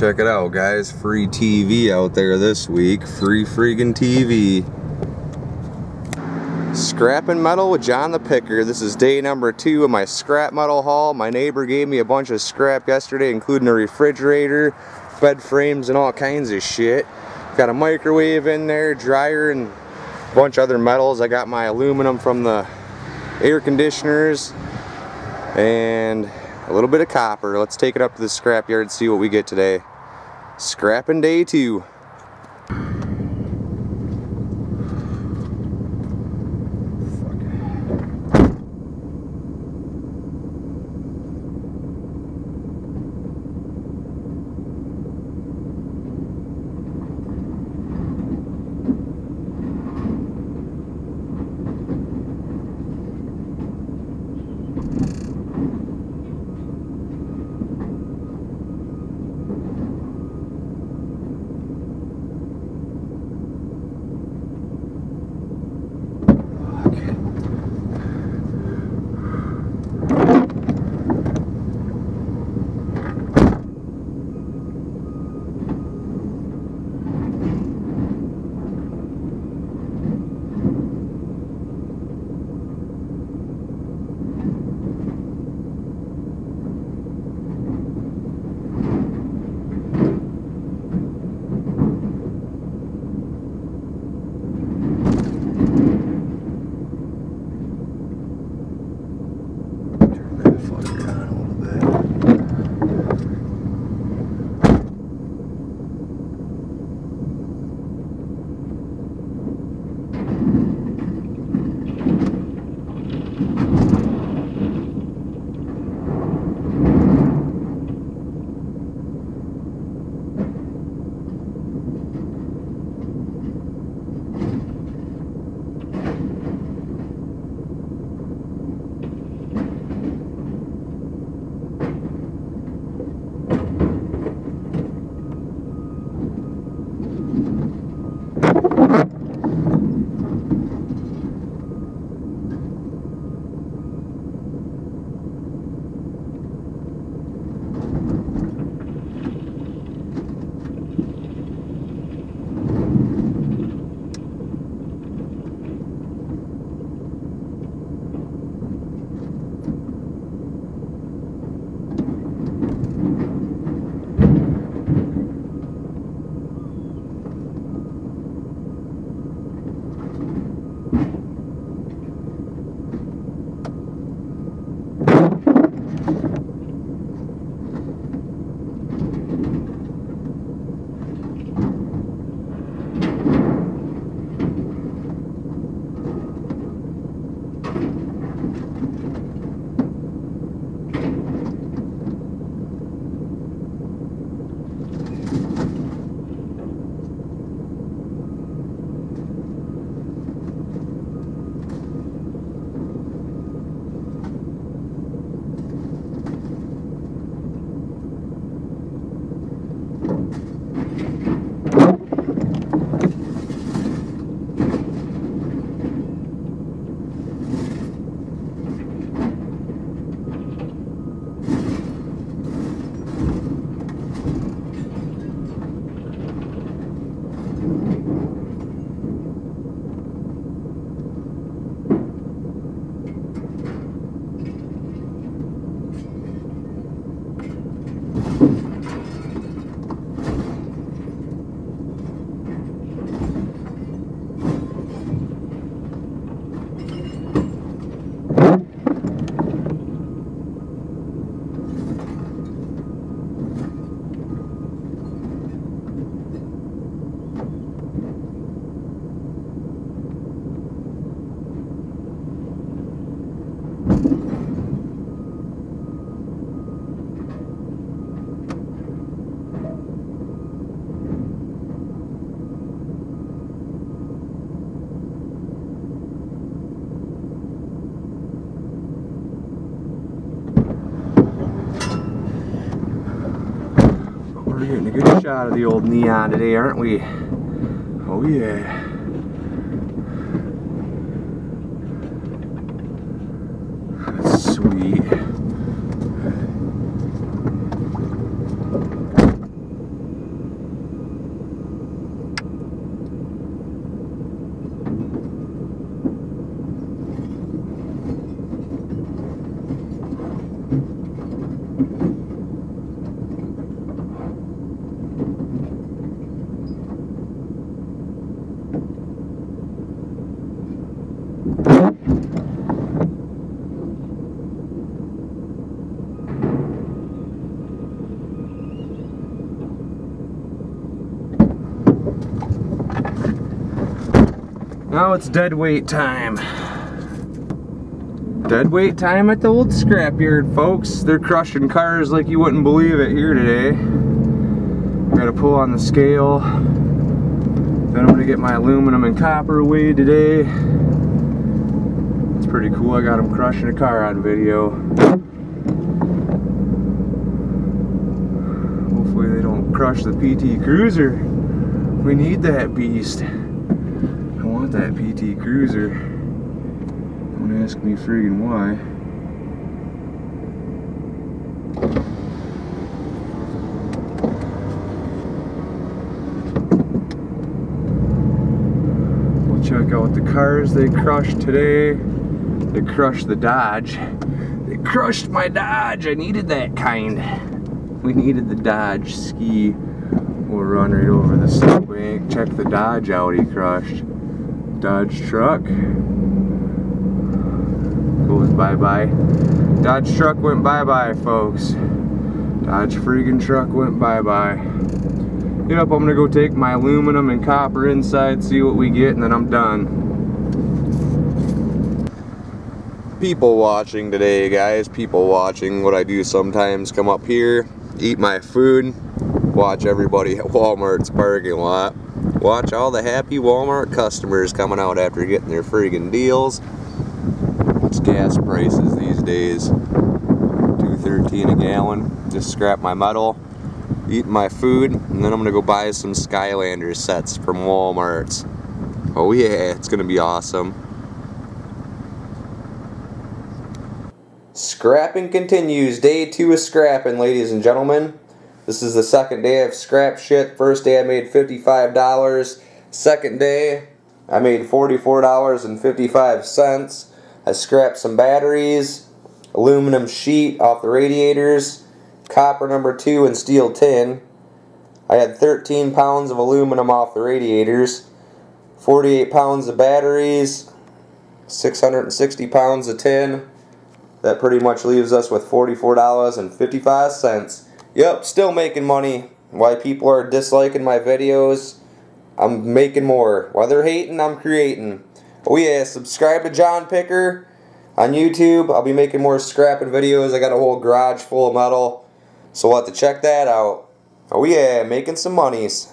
Check it out, guys. Free TV out there this week. Free friggin' TV. Scrapping metal with John the Picker. This is day number 2 of my scrap metal haul. My neighbor gave me a bunch of scrap yesterday, including a refrigerator, bed frames, and all kinds of shit. Got a microwave in there, dryer, and a bunch of other metals. I got my aluminum from the air conditioners, and a little bit of copper. Let's take it up to the scrap yard and see what we get today. Scrapping day 2. We're getting a good shot of the old neon today, aren't we? Oh yeah. That's sweet. Now it's dead weight time. Dead weight time at the old scrapyard, folks. They're crushing cars like you wouldn't believe it here today. Gotta pull on the scale. Then I'm gonna get my aluminum and copper weighed today. It's pretty cool. I got them crushing a car on video. Hopefully they don't crush the PT Cruiser. We need that beast. I want that PT Cruiser. Don't ask me friggin' why. We'll check out the cars they crushed today. They crushed the Dodge. They crushed my Dodge. I needed that kind. We needed the Dodge ski. We'll run right over the snowbank. Check the Dodge out he crushed. Dodge truck goes bye-bye. Dodge truck went bye-bye, folks. Dodge friggin' truck went bye-bye. Yep, I'm gonna go take my aluminum and copper inside, see what we get, and then I'm done. People watching today, guys. People watching what I do sometimes. Come up here, eat my food, watch everybody at Walmart's parking lot. Watch all the happy Walmart customers coming out after getting their friggin' deals. What's gas prices these days? $2.13 a gallon. Just scrap my metal, eat my food, and then I'm gonna go buy some Skylander sets from Walmart's. Oh yeah, it's gonna be awesome. Scrapping continues. Day 2 of scrapping, ladies and gentlemen. This is the second day I've scrapped shit. First day I made $55. Second day I made $44.55. I scrapped some batteries, aluminum sheet off the radiators, copper number 2 and steel tin. I had 13 pounds of aluminum off the radiators, 48 pounds of batteries, 660 pounds of tin. That pretty much leaves us with $44.55. Yep, still making money. Why people are disliking my videos, I'm making more. While they're hating, I'm creating. Oh yeah, subscribe to John Picker on YouTube. I'll be making more scrapping videos. I got a whole garage full of metal, so we'll have to check that out. Oh yeah, making some monies.